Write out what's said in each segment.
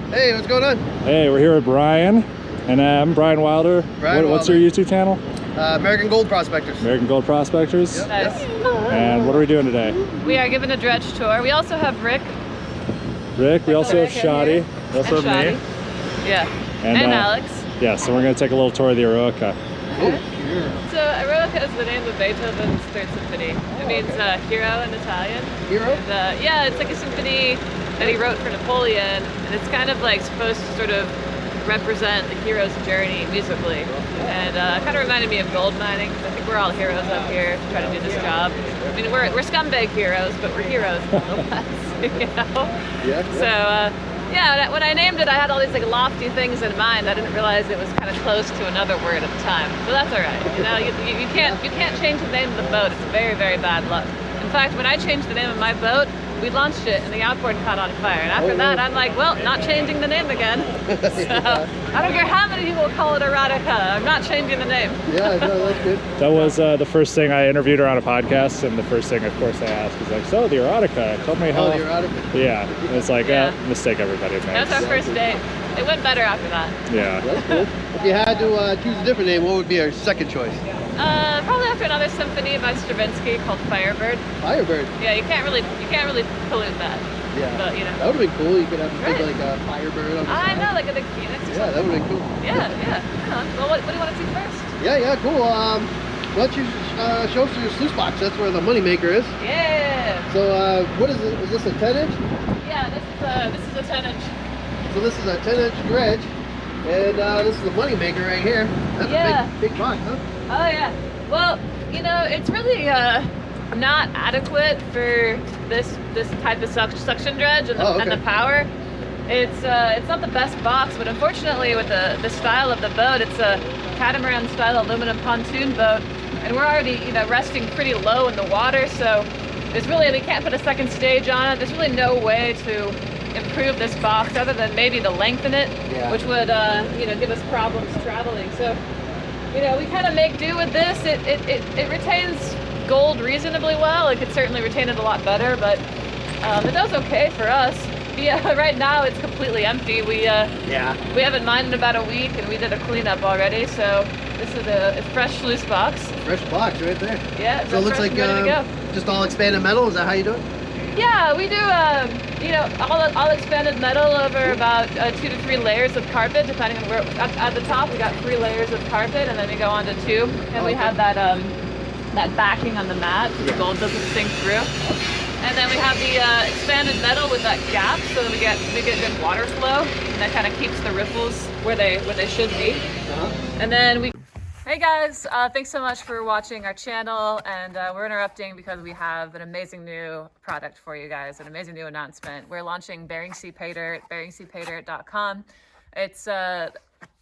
Hey, what's going on? Hey, we're here with Brian, and I'm Brian Wilder. What's your YouTube channel? American Gold Prospectors. American Gold Prospectors? Yep. Nice. And what are we doing today? We are giving a dredge tour. We also have Rick. We also have Shoddy. That's for me. Yeah. And Alex. Yeah, so we're going to take a little tour of the Eroica. So Eroica is the name of Beethoven's Third Symphony. It means hero in Italian. Hero? And, yeah, it's like a symphony that he wrote for Napoleon, and it's kind of like supposed to sort of represent the hero's journey musically. And it kind of reminded me of gold mining, because I think we're all heroes up here trying to do this job. I mean, we're scumbag heroes, but we're heroes nonetheless, you know? Yeah. So, yeah, when I named it, I had all these like lofty things in mind. I didn't realize it was kind of close to another word at the time. So that's all right. You know, you can't change the name of the boat. It's very, very bad luck. In fact, when I changed the name of my boat, we launched it and the outboard caught on fire. And after that, I'm like, well, not changing the name again. So I don't care how many people call it Erotica. I'm not changing the name. Yeah, no, that's good. That was the first thing I interviewed her on a podcast, and the first thing, of course, I asked was like, so the Erotica, tell me how. Oh, the Erotica. Yeah, and it's like, mistake everybody makes. That was our first date. It went better after that. Yeah. That's cool. If you had to choose a different name, what would be our second choice? Probably after another symphony by Stravinsky called Firebird. Firebird. Yeah, you can't really pollute that. Yeah. But, you know. That would have been cool. You could have a big like Firebird on the I side. know, like a big phoenix or Yeah, that would have been cool. Yeah. Well, what do you want to see first? Yeah, cool. Why don't you show us your sluice box? That's where the money maker is. Yeah. So what is it? Is this a 10-inch? Yeah, this is a 10-inch. So this is a 10-inch dredge, and this is the money maker right here. That's a big box, huh? Oh yeah. Well, you know, it's really not adequate for this type of suction dredge and the power. It's not the best box, but unfortunately with the style of the boat, it's a catamaran style aluminum pontoon boat, and we're already, you know, resting pretty low in the water, so there's really, we can't put a second stage on it. There's really no way to improve this box other than maybe to lengthen it, which would you know, give us problems traveling. So, you know, we kind of make do with this. It retains gold reasonably well. It could certainly retain it a lot better, but it does okay for us. Yeah, right now it's completely empty. We haven't mined in about a week, and we did a cleanup already. So this is a fresh sluice box. Fresh box right there. Yeah. So it looks like ready to go. Just all expanded metal. Is that how you do it? Yeah, we do, you know, all expanded metal over about 2 to 3 layers of carpet, depending on where. At the top, we got 3 layers of carpet, and then we go on to 2, and we have that that backing on the mat, so the gold doesn't sink through. And then we have the expanded metal with that gap, so that we get good water flow, and that kind of keeps the riffles where they should be. And then we. Hey guys, thanks so much for watching our channel, and we're interrupting because we have an amazing new product for you guys, an amazing new announcement. We're launching Bering Sea Pay Dirt, beringseapaydirt.com. It's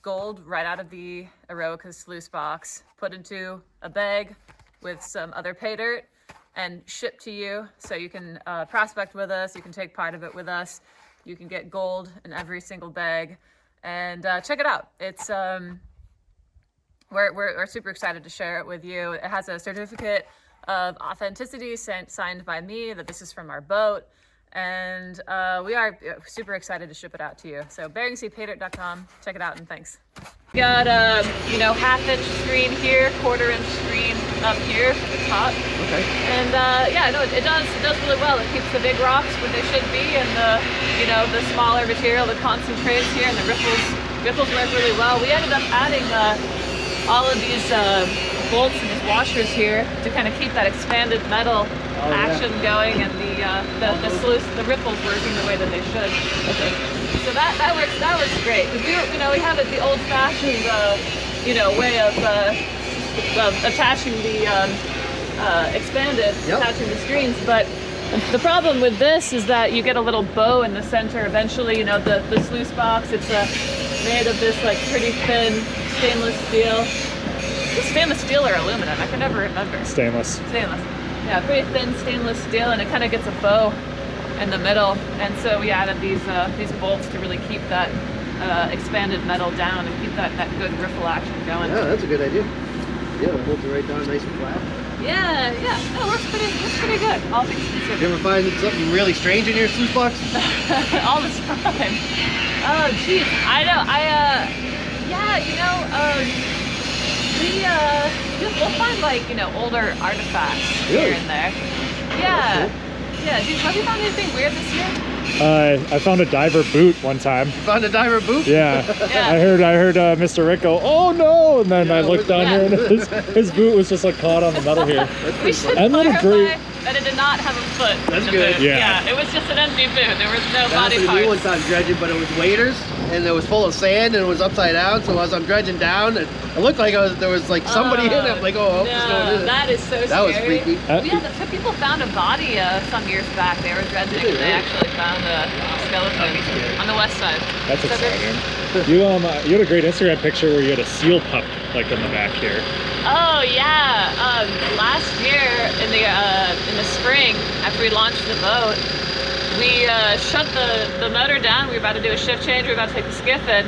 gold right out of the Eroica sluice box, put into a bag with some other pay dirt, and shipped to you, so you can prospect with us, you can take part of it with us, you can get gold in every single bag, and check it out. It's We're super excited to share it with you. It has a certificate of authenticity signed by me that this is from our boat, and we are super excited to ship it out to you. So beringseapaydirt.com, check it out, and thanks. We got you know, 1/2-inch screen here, 1/4-inch screen up here for the top. Okay. And yeah, no, it does really well. It keeps the big rocks where they should be, and the, you know, the smaller material, the concentrates here, and the riffles work really well. We ended up adding all of these bolts and these washers here to kind of keep that expanded metal action going, and the sluice, the riffles working the way that they should. Okay. So that works great, because we have the old-fashioned you know, way of attaching the expanded, attaching the screens, but the problem with this is that you get a little bow in the center eventually. You know, the sluice box, it's made of this like pretty thin stainless steel. Is it stainless steel or aluminum? I can never remember. Stainless. Yeah, pretty thin stainless steel, and it kind of gets a bow in the middle. And so we added these bolts to really keep that expanded metal down and keep that good riffle action going. Yeah, that's a good idea. Yeah, the bolts are right down nice and flat. Yeah, it works pretty good, all things considered. You ever find something really strange in your sluice box? All the time. Oh, geez. I know. Yeah, you know, we'll find like, you know, older artifacts here and there. Yeah. Cool. Yeah. Have you found anything weird this year? I found a diver boot one time. You found a diver boot? Yeah. Yeah. I heard Mr. Rick go, "Oh no!" And then I looked down here, and his boot was just like caught on the metal here. We should And then a clarify that it did not have a foot. That's in the good. boot. Yeah. It was just an empty boot. There was no That body happened to me one parts. time dredging, but it was waders, and it was full of sand, and it was upside down. So as I'm dredging down, it looked like there was like somebody in it. I'm like, oh, no, no, that is so scary. That was freaky. Yeah, people found a body some years back. They were dredging, and they actually found a skeleton on the west side. That's So there's- exciting. You had a great Instagram picture where you had a seal pup like in the back here. Oh yeah, last year in the spring, after we launched the boat, we shut the motor down. We were about to do a shift change. We were about to take the skiff in,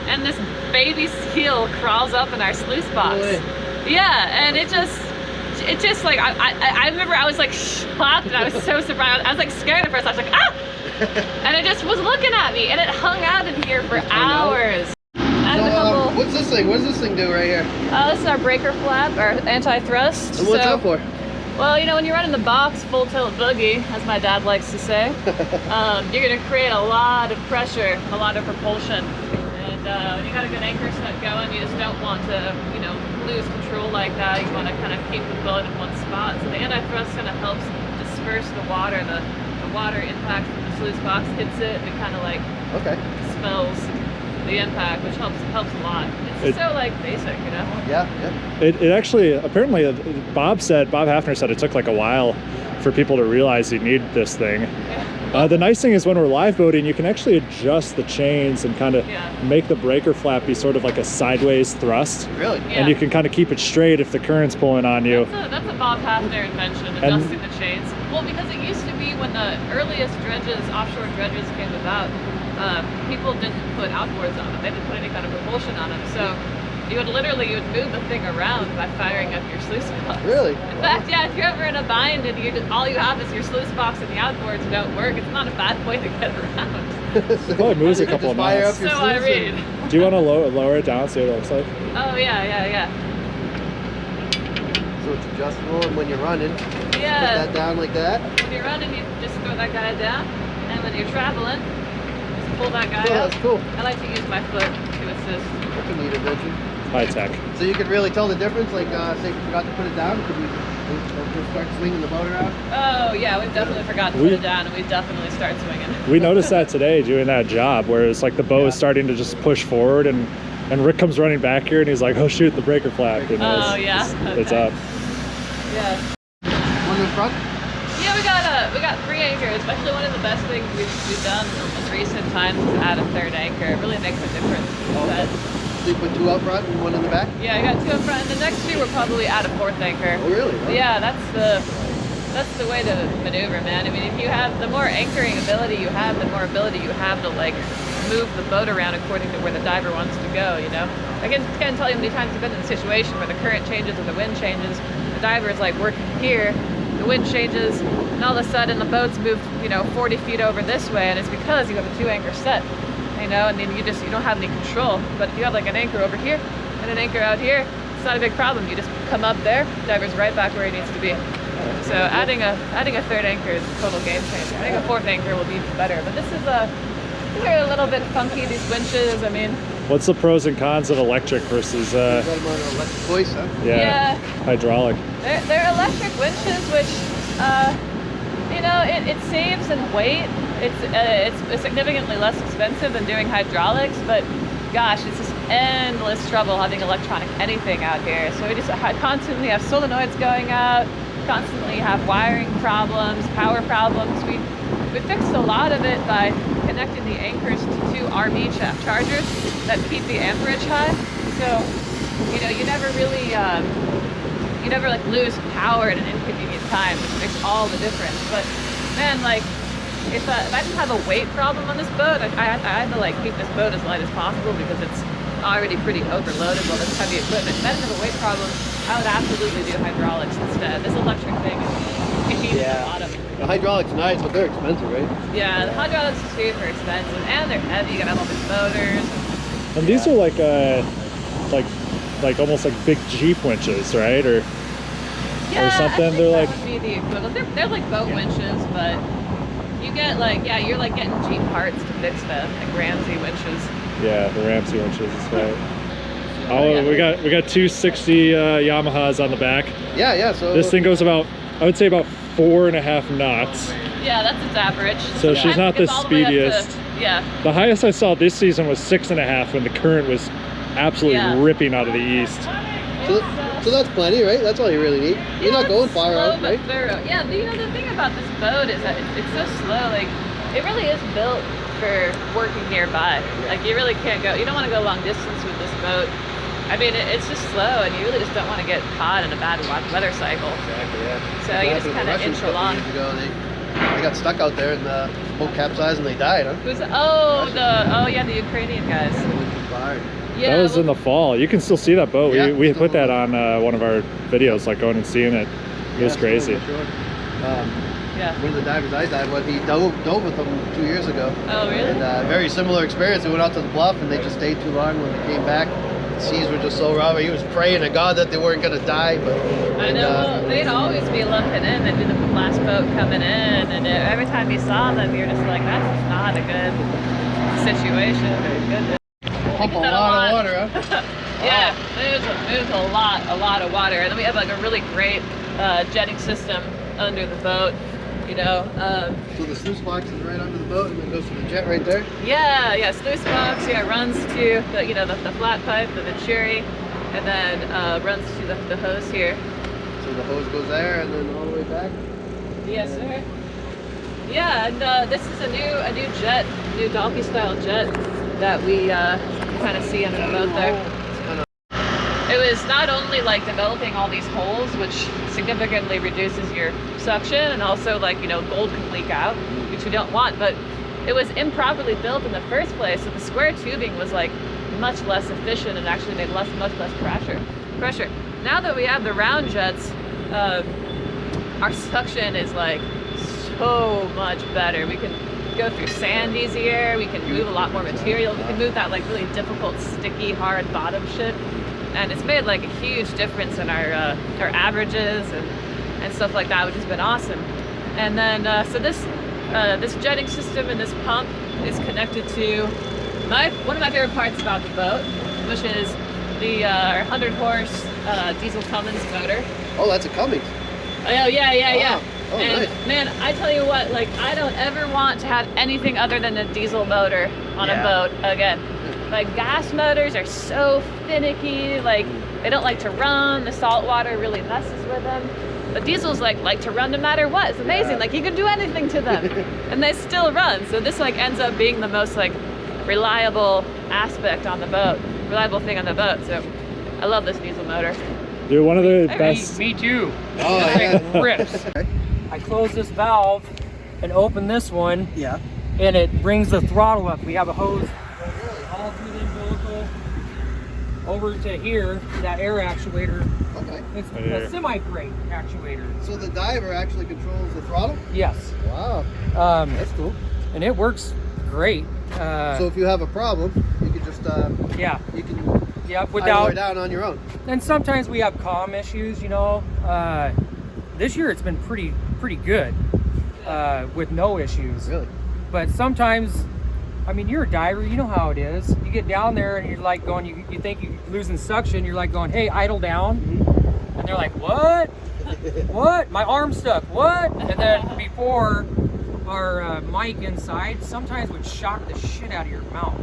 and this baby seal crawls up in our sluice box. No way. Yeah, and it just like I remember I was like shocked and I was so surprised. I was like scared at first. I was like, ah! And it just was looking at me, and it hung out in here for hours. So, what's this thing? What does this thing do right here? This is our breaker flap, our anti-thrust. And what's that for? Well, you know, when you run in the box full tilt boogie, as my dad likes to say, you're going to create a lot of pressure, a lot of propulsion. And when you got a good anchor set going, you just don't want to, you know, lose control like that. You want to kind of keep the boat in one spot. So the anti-thrust kind of helps disperse the water. The water impact from the sluice box hits it, and it kind of like dispels the impact, which helps a lot. It's so like basic, you know? Yeah. It actually, apparently, Bob Hafner said it took like a while for people to realize you need this thing. The nice thing is when we're live boating, you can actually adjust the chains and kind of make the breaker flap be sort of like a sideways thrust. Really? Yeah. And you can kind of keep it straight if the current's pulling on you. That's a Bob Hafner invention, adjusting the chains. Well, because it used to be when the earliest dredges, offshore dredges came about, people didn't put outboards on them. They didn't put any kind of propulsion on them. So you would move the thing around by firing up your sluice box. Really? In fact, yeah, if you're ever in a bind and all you have is your sluice box and the outboards don't work, it's not a bad way to get around. So Probably moves a you can couple of just fire miles. up your So I sluice read. Do you want to lower it down, see what it looks like? Oh, yeah. So it's adjustable, and when you're running, put Yeah. that down like that. When you're running, you just throw that guy down. And when you're traveling, just pull that guy Oh, up. that's cool. I like to use my foot to assist. That's a neat invention. High tech. So you can really tell the difference, like say if you forgot to put it down, could we start swinging the boat around? Oh yeah, we've definitely forgotten to put it down, and we definitely start swinging. We noticed that today doing that job where it's like the boat is starting to just push forward and Rick comes running back here and he's like, oh shoot, the breaker flap. And it's up. Yeah. One in front? Yeah, we got 3 anchors. Actually, one of the best things we've done in recent times is add a 3rd anchor. It really makes a difference. So you put 2 up front and 1 in the back? Yeah, I got 2 up front, and the next year we'll probably add a 4th anchor. Oh really? Oh. Yeah, that's the way to maneuver, man. I mean, if you have the more anchoring ability you have, the more ability you have to like move the boat around according to where the diver wants to go, you know? I can't tell you how many times I've been in a situation where the current changes or the wind changes, the diver is like working here, the wind changes, and all of a sudden the boat's moved, 40 feet over this way, and it's because you have a 2 anchor set, you know, and then you don't have any control. But if you have like an anchor over here and an anchor out here, it's not a big problem. You just come up there, diver's right back where he needs to be. So adding a 3rd anchor is a total game changer. I think a 4th anchor will be even better. But these are a little bit funky, these winches. I mean, what's the pros and cons of electric versus Got them on an electric hoist, huh? hydraulic? They're electric winches, which it saves in weight. It's significantly less expensive than doing hydraulics, but gosh, it's just endless trouble having electronic anything out here. So we just constantly have solenoids going out, constantly have wiring problems, power problems. We fixed a lot of it by connecting the anchors to 2 RV chargers that keep the amperage high. So, you never really, like lose power at an inconvenient time, which makes all the difference. But man, like, if I didn't have a weight problem on this boat, I had to like keep this boat as light as possible because it's already pretty overloaded with this heavy equipment. If I didn't have a weight problem, I would absolutely do hydraulics instead. This electric thing is machine Yeah. at the bottom. The hydraulic's nice, but they're expensive, right? Yeah, the hydraulics are super expensive, and they're heavy. You gotta have all these motors. And these are like almost like big Jeep winches, right? Or Yeah, something. I think They're that like would be the equivalent. They're like boat winches, but you get like, yeah, you're like getting Jeep parts to fix them, like Ramsey winches. yeah, the Ramsey winches. That's right. Oh, Oh, yeah. we got 260 Yamahas on the back. Yeah. So This thing goes about, I would say about 4.5 knots. Yeah, that's its average. So she's Sometimes not it gets the all the way up to- speediest. yeah. The highest I saw this season was 6.5 when the current was absolutely Yeah. ripping out of the east. So that's plenty, right? That's all you really need. You're not going far slow out, but right? thorough. Yeah, but you know the thing about this boat is that it's so slow. Like it really is built for working nearby. Like you really can't go. You don't want to go long distance with this boat. I mean, it's just slow, and you really just don't want to get caught in a bad weather cycle. Exactly, yeah. So What you happened just to the kind of Russians inch a couple along. years ago? They got stuck out there and the boat capsized and they died, huh? Yeah, the Ukrainian guys. Yeah, they went too far. Yeah, That was in the fall. You can still see that boat. Yeah, we still put that on. on one of our videos, like going and seeing it. It was Yeah, crazy. still on the shore. yeah. One of the divers I dived with, he dove with them 2 years ago. Oh, really? And very similar experience. They went out to the bluff and they just stayed too long. When they came back, the seas were just so rough. He was praying to God that they weren't going to die. But I know. Well, they'd always be lumping in. They'd be the last boat coming in, and every time you saw them, you're just like, that's not a good situation. Or good. pump a lot of water, huh? Yeah, there's a lot of water, and then we have like a really great jetting system under the boat. You know. So the sluice box is right under the boat, and then goes to the jet right there. Yeah, sluice box. Yeah, runs to the flat pipe, the Venturi, and then runs to the hose here. So the hose goes there, and then all the way back. Yes, sir. Yeah, and this is a new jet, new donkey style jet that we kind of see under the boat there. It was not only like developing all these holes, which significantly reduces your suction, and also like gold can leak out, which we don't want, but it was improperly built in the first place, so the square tubing was like much less efficient and actually made much less pressure. Now that we have the round jets, our suction is like so much better. We can go through sand easier, we can move a lot more material, we can move that like really difficult, sticky, hard bottom shit. And it's made like a huge difference in our averages and stuff like that, which has been awesome. And then so this jetting system and this pump is connected to one of my favorite parts about the boat, which is the 100 horse diesel Cummins motor. Oh, that's a Cummins. Oh yeah. Oh, And nice. man, I tell you what, like I don't ever want to have anything other than a diesel motor on a boat again. Like gas motors are so finicky, like they don't like to run, the salt water really messes with them. But diesels like to run no matter what. It's amazing, like you can do anything to them and they still run. So this like ends up being the most like reliable aspect on the boat, reliable thing on the boat. So I love this diesel motor. Dude, one of the best. Me too. Oh, This thing yeah. rips. I close this valve and open this one, Yeah. and it brings the throttle up. We have a hose all through the umbilical over to here, that air actuator. Okay. It's Right here. a semi-brake actuator. So the diver actually controls the throttle? Yes. Wow. That's cool. And it works great. So if you have a problem, you can just Yeah. you can Yeah. idle Without. it down on your own. And sometimes we have comm issues, This year it's been pretty good with no issues. Really? But sometimes, I mean, you're a diver, you know how it is. You get down there and you're like going, you think you're losing suction, you're like going, hey, idle down. And they're like, what? What? My arm's stuck, what? And then before, our mic inside sometimes would shock the shit out of your mouth.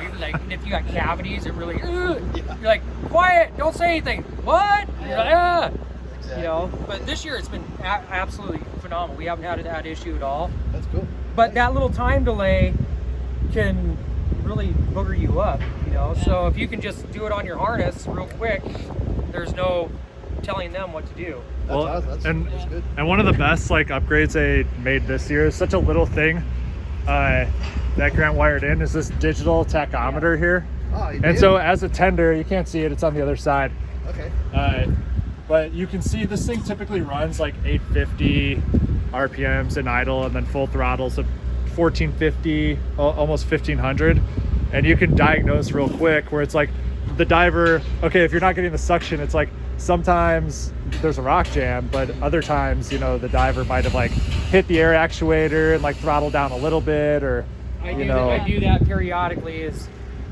You're like, and if you got cavities, it really, you're like, quiet, don't say anything. What? You're like, Exactly. But this year it's been absolutely phenomenal. We haven't had that issue at all. That's cool. But that little time delay can really booger you up, So if you can just do it on your harness real quick, there's no telling them what to do. That's awesome. That's good. And one of the best like upgrades they made this year is such a little thing that Grant wired in is this digital tachometer here. Oh, you And did? so as a tender, you can't see it, it's on the other side. Okay. But you can see this thing typically runs like 850 RPMs in idle, and then full throttles of 1450, almost 1500. And you can diagnose real quick where it's like the diver, okay, if you're not getting the suction, it's like sometimes there's a rock jam, but other times, you know, the diver might have like hit the air actuator and like throttled down a little bit, or I do that periodically.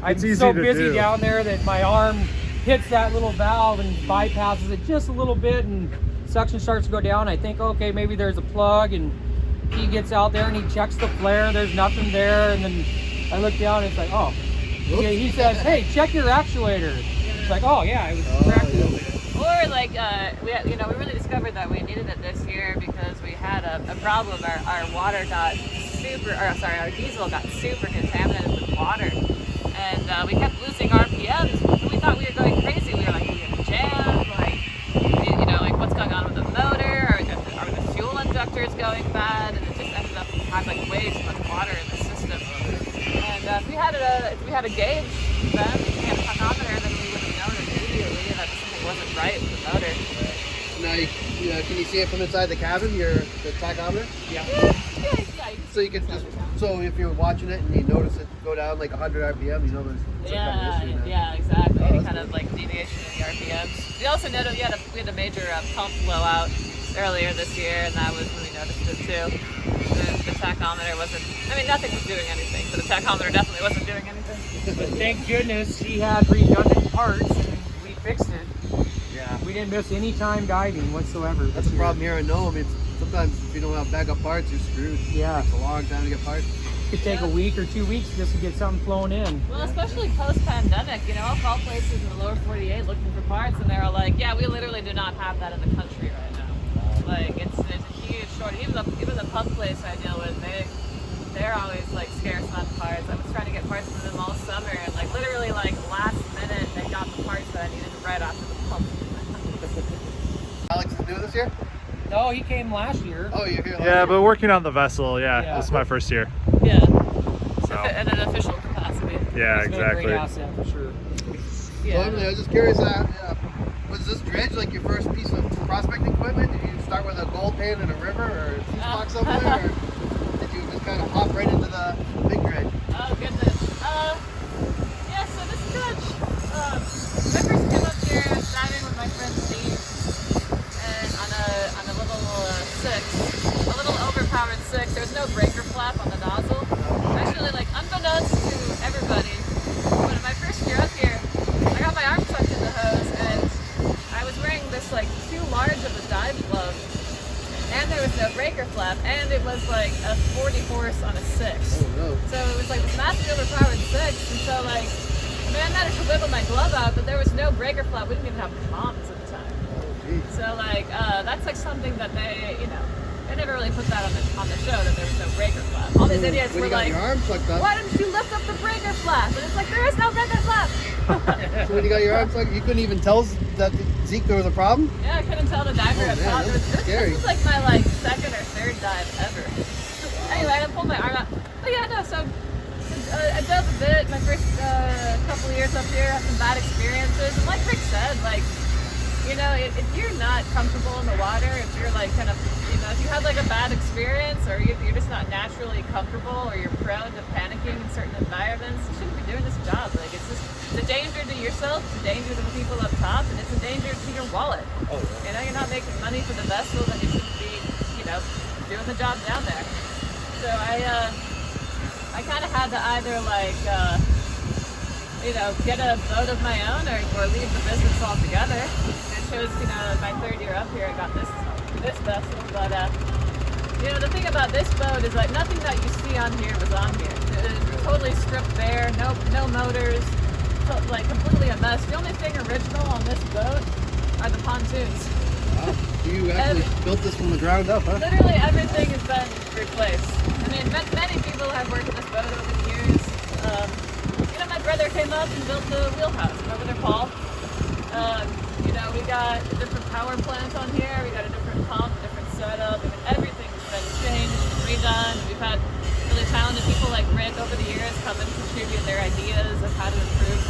I'm so busy down there that my arm hits that little valve and bypasses it just a little bit, and suction starts to go down. I think, okay, maybe there's a plug, and he gets out there and he checks the flare. There's nothing there, and then I look down and it's like, oh. He says, hey, check your actuator. It's like, oh yeah, it was cracked. Or like, we really discovered that we needed it this year because we had a problem. Our water got our diesel got super contaminated with water. And we kept losing RPMs. So we thought we were going crazy. We were like, we have a jam, like what's going on with the motor? Are the fuel injectors going bad? And it just ended up having like way too much water in the system. And if we had a gauge then, if we had a tachometer, then we would have known immediately that something wasn't right with the motor. Now, can you see it from inside the cabin, the tachometer? Yeah. So you can just, so if you're watching it and you notice it go down like 100 RPM, you know there's some kind of issue now. Yeah, exactly. Oh, Any that's kind of like deviation in the RPMs. We also noticed we had a major pump blowout earlier this year, and that was when we noticed it too. The tachometer wasn't, nothing was doing anything, so the tachometer definitely wasn't doing anything. But thank goodness he had redundant parts and we fixed it. Yeah. We didn't miss any time diving whatsoever. That's the problem here in Nome. Sometimes if you don't have backup parts, you're screwed. Yeah. It takes a long time to get parts. It could take a week or 2 weeks just to get something flown in. Well, especially post-pandemic, I'll call places in the lower 48 looking for parts, and they're all like, yeah, we literally do not have that in the country right now. Like, it's a huge shortage. Even the pump place I deal with, they're always like scarce on parts. I was trying to get parts from them all summer, and like literally like last minute they got the parts that I needed right after the pump. Alex is new this year? No, he came last year. Oh, you're here last Yeah, year? but working on the vessel, this is my first year. Yeah. So. In an official capacity. Yeah, It's been a great exactly. asset for sure. So Emily, I was just curious, was this dredge like your first piece of prospecting equipment? Did you start with a gold pan in a river or a sea box somewhere? Or did you just kind of hop right into the big dredge? Oh goodness. Yeah, so this dredge, I first came up here diving with my friend Steve, and on a little a little overpowered 6. There was no breaker flap on the nozzle. Actually, like unbeknownst to everybody, when my first year up here, I got my arm sucked in the hose, and I was wearing this like too large of a dive glove, and there was no breaker flap, and it was like a 40 horse on a 6. Oh no. So it was like this massively overpowered 6, and so like, I managed to wiggle my glove out, but there was no breaker flap. We didn't even have comms at the time. Oh, geez. So like, that's like something that they never really put that on the show, that there was no breaker flap. All these idiots were like, your arm sucked up. why didn't you lift up the breaker flap? And it's like, there is no breaker flap. So when you got your arm sucked, you couldn't even tell that Zeke there was a problem? Yeah, I couldn't tell the diver Oh, up man, top. that's scary. This was like my second or third dive ever. Anyway, I pulled my arm out. But yeah, no, so I dove a bit my first couple of years up here, had some bad experiences. And like Rick said, like, if you're not comfortable in the water, if you're like kind of, if you have like a bad experience, or you're just not naturally comfortable, or you're prone to panicking in certain environments, you shouldn't be doing this job. Like, it's a danger to yourself, it's a danger to the people up top, and it's a danger to your wallet. Oh, yeah. You're not making money for the vessel, then you shouldn't be, doing the job down there. So I kind of had to either like, get a boat of my own, or leave the business altogether. I chose, my third year up here, I got this vessel. But the thing about this boat is like nothing that you see on here was on here. It was totally stripped bare, no motors, like completely a mess. The only thing original on this boat are the pontoons. Wow. You actually built this from the ground up, huh? Literally everything has been replaced. Many people have worked in this boat over the years. My brother came up and built the wheelhouse. My brother Paul. We got a different power plant on here. We got a different pump, different setup. Everything's been changed, redone. We've had really talented people like Rick over the years come and contribute their ideas of how to improve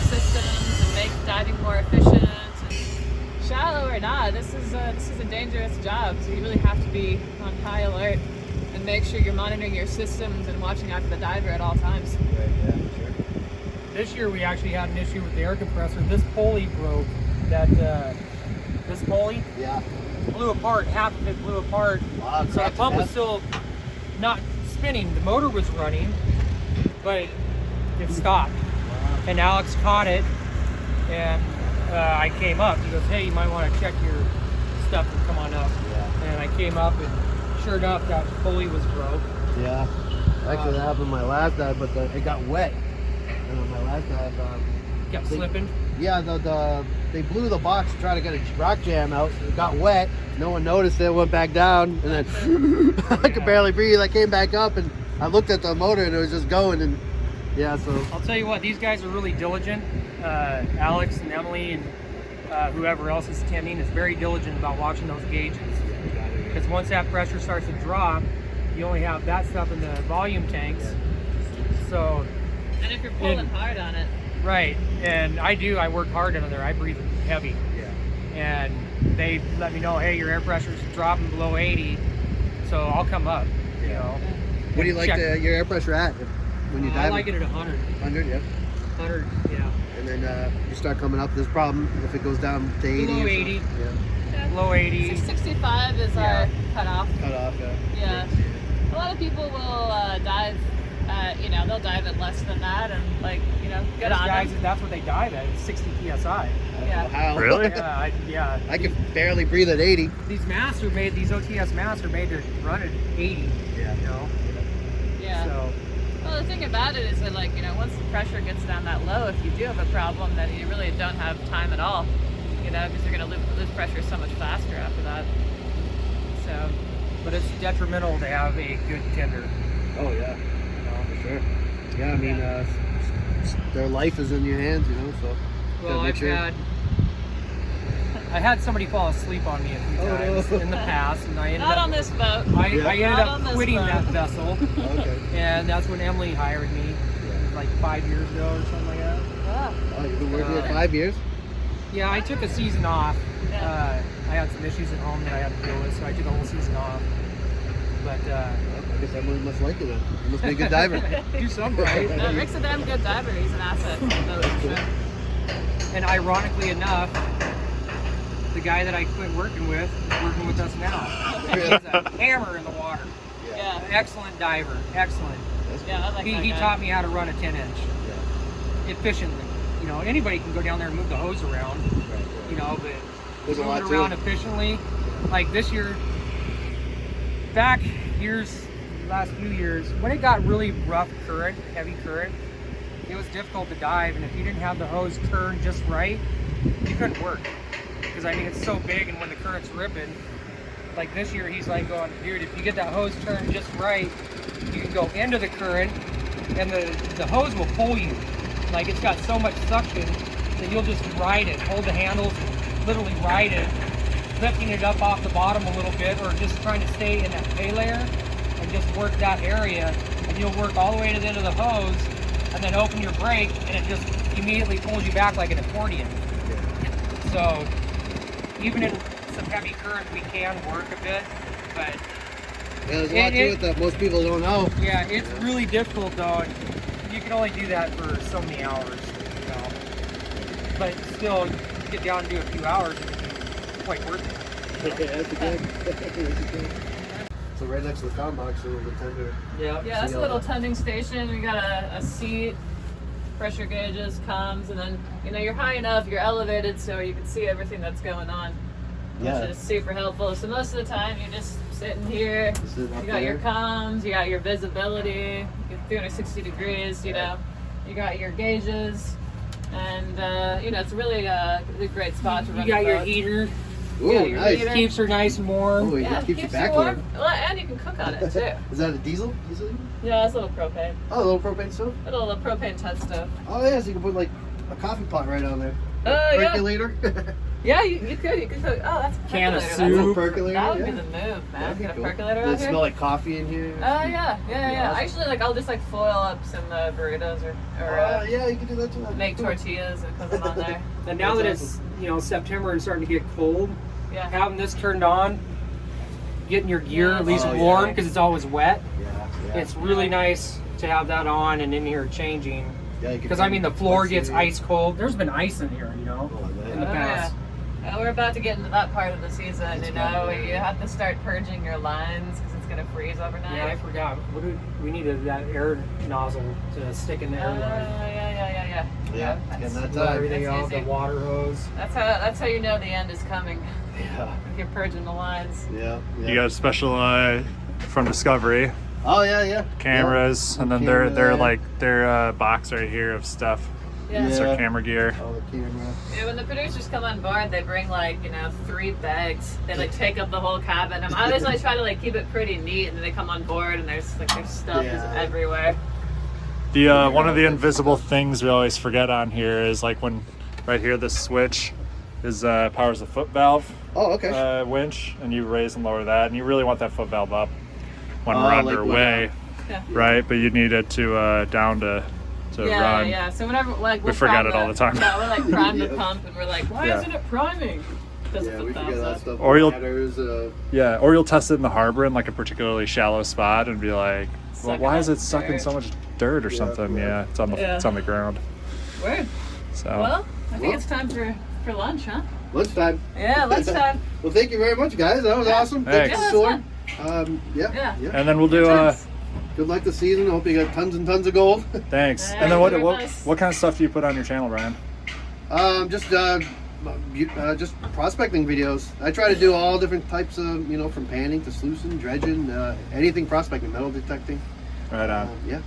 systems and make diving more efficient. shallow or not, this is a dangerous job. So you really have to be on high alert and make sure you're monitoring your systems and watching out for the diver at all times. Right, yeah, for sure. This year we actually had an issue with the air compressor. This pulley broke. This pulley Yeah. blew apart. Half of it blew apart. Wow, So the pump was still not spinning. The motor was running, but it stopped. And Alex caught it, and I came up. He goes, "Hey, you might want to check your stuff and come on up." Yeah. And I came up, and sure enough, that pulley was broke. Yeah. Actually, that happened on my last dive, but it got wet. And on my last dive, Kept slipping. yeah, they blew the box to try to get a rock jam out. It got wet. No one noticed it. Went back down, and then I could barely breathe. I came back up, and I looked at the motor, and it was just going. And yeah, so I'll tell you what, these guys are really diligent. Alex and Emily and whoever else is attending is very diligent about watching those gauges. Because once that pressure starts to drop, you only have that stuff in the volume tanks. So, And if you're pulling hard on it. right, and I work hard under there. I breathe heavy. yeah. And they let me know, hey, your air pressure's dropping below 80, so I'll come up, you know. What do you like Check. your air pressure at when you dive? I like it at 100. 100, yeah. 100, yeah. And then you start coming up. There's a problem if it goes down to 80. Below or 80. something. Yeah. Below 80. 665 is Yeah. our cutoff. Cut off. Yeah. Yeah. A lot of people will dive, they'll dive at less than that and good Those on guys, them. that's what they dive at, 60 PSI. Yeah. How? Really? Yeah. I can barely breathe at 80. These OTS masks are made to run at 80, Yeah. you know? Yeah. So, Well, the thing about it is that, once the pressure gets down that low, if you do have a problem, then you really don't have time at all, because you're going to lose pressure so much faster after that. So, but it's detrimental to have a good tender, Oh yeah, you know? for sure. Yeah, I mean, their life is in your hands, so. Well, gotta make I've sure. I had somebody fall asleep on me a few Oh, times no. in the past, and I ended not up on this boat. I Yeah. ended Not up on this quitting boat. that vessel, Okay. and that's when Emily hired me, like 5 years ago or something like that. Ah. Oh, you've been working here 5 years? Yeah, I took a season off. Yeah. I had some issues at home that I had to deal with, so I took a whole season off. But I guess Emily must like it then. You must be a good diver. do something right. No, Rick's a damn good diver. He's an asset on the boat, for sure. And ironically enough, the guy that I quit working with is working with us now. He's a hammer in the water. Yeah. Excellent diver. Excellent. Yeah, I like that He guy. taught me how to run a 10-inch efficiently. Anybody can go down there and move the hose around, but There's a move lot it to around it. efficiently. Like this year, last few years, when it got really rough current, heavy current, it was difficult to dive, and if you didn't have the hose turned just right, you couldn't work. Because it's so big, and when the current's ripping, like this year, he's like going, dude, if you get that hose turned just right, you can go into the current, and the hose will pull you. Like it's got so much suction that you'll just ride it, hold the handles, literally ride it, lifting it up off the bottom a little bit, or just trying to stay in that pay layer and just work that area, and you'll work all the way to the end of the hose, and then open your brake, and it just immediately pulls you back like an accordion. So even in some heavy current, we can work a bit, but Yeah, there's a lot to it that most people don't know. yeah, it's really difficult though. You can only do that for so many hours, but still get down and do a few hours, it's quite worth it. That's good. So right next to the sound box, there's a tender. Yeah. Yeah, that's a little tending station. We got a seat, pressure gauges, comms, and then you're high enough, you're elevated, so you can see everything that's going on, Yeah. which is super helpful. So most of the time, you're just sitting here. Sitting up You got your there. comms, you got your visibility, you're 360 degrees. You got your gauges, and it's really a great spot to run. You got the your boat. heater, Ooh, Yeah, you're nice. leaving. keeps her nice and warm. Oh, it Yeah, keeps you you back warm. warm. Well, and you can cook on it too. Is that a diesel? Yeah, it's a little propane. Oh, a little propane stove? A little propane test stove. Oh, yeah, so you can put like a coffee pot right on there. Oh, yeah. Percolator. Yeah, you could cook. Oh, that's a Can of percolator. soup. Percolator, That would be yeah. the move, man. That'd be Get a cool. percolator Does out it here. smell like coffee in here? Oh yeah. awesome. Actually, like I'll just like foil up some burritos or Yeah, you can do that too. make tortillas and cook them on there. And now that That's it's September and starting to get cold, Yeah. having this turned on, getting your gear Yeah, at least oh, yeah. warm because it's always wet. Yeah. It's really nice to have that on and in here changing. Yeah, you can Because I mean the floor once gets you- ice cold. There's been ice in here, Oh, man. in the Oh, past. yeah. We're about to get into that part of the season, It's you kinda know. bad. You have to start purging your lines because it's gonna freeze overnight. Yeah, I forgot. We needed that air nozzle to stick in the air line. Yeah. Yeah, it's That's, getting that Blow time. everything That's out, the easy. water hose. that's how you know the end is coming. Yeah. If you're purging the lines. Yeah. You got a special from Discovery Oh yeah. cameras, Yeah. and then Camera, they're yeah. like their box right here of stuff. Yeah. It's their Yeah. camera gear. Oh, the camera. Yeah, when the producers come on board, they bring 3 bags. They take up the whole cabin. I always try to keep it pretty neat, and then they come on board and there's their stuff is Yeah. everywhere. The one of the invisible things we always forget on here is when right here this switch is powers the foot valve Oh, okay. winch, and you raise and lower that, and you really want that foot valve up when Oh, we're like underway, Yeah. right? But you need it to down to run. Yeah. So whenever We forget it all the time. Yeah, we're prime the Yeah. pump, and we're like, why Yeah. isn't it priming? Because Yeah, the we foot forget valve's that up. stuff. Or you'll- Ladders, Yeah, or you'll test it in the harbor in a particularly shallow spot and be like, well, Sucking why is up it sucking dirt. so much dirt or Yeah, something? yeah. Yeah, it's on the Yeah. it's on the ground. Word. So Well, I think Well. it's time for lunch, huh? lunchtime. Yeah, lunchtime. Well, thank you very much, guys. That was awesome. Thanks. Thanks Yeah, for that's the tour. Yeah. and then we'll do Thanks. Good luck this season. Hope you got tons and tons of gold. thanks. Yeah, And then very what nice. what kind of stuff do you put on your channel, Brian? Just prospecting videos. I try to do all different types of, from panning to sluicing, dredging, anything prospecting, metal detecting. Right on. Yeah.